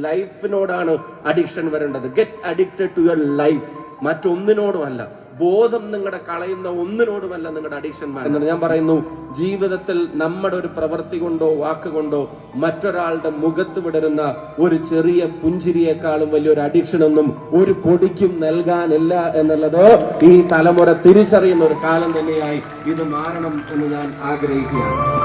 ലൈഫിനോടാണ് addiction വരേണ്ടത്. Get addicted to your life, മറ്റൊന്നിനോടുമല്ല. ബോധം നിങ്ങളുടെ കളയുന്ന ഒന്നിനോടുമല്ല നിങ്ങളുടെ അഡിക്ഷൻ വരുന്നത്. ഞാൻ പറയുന്നു, ജീവിതത്തിൽ നമ്മുടെ ഒരു പ്രവൃത്തി കൊണ്ടോ വാക്കുകൊണ്ടോ മറ്റൊരാളുടെ മുഖത്ത് വിടരുന്ന ഒരു ചെറിയ പുഞ്ചിരിയേക്കാളും വലിയൊരു അഡിക്ഷൻ ഒന്നും ഒരു പൊടിക്കും നൽകാനില്ല എന്നുള്ളത് ഈ തലമുറ തിരിച്ചറിയുന്ന ഒരു കാലം തന്നെയായി ഇത് മാറണം എന്ന് ഞാൻ ആഗ്രഹിക്കുകയാണ്.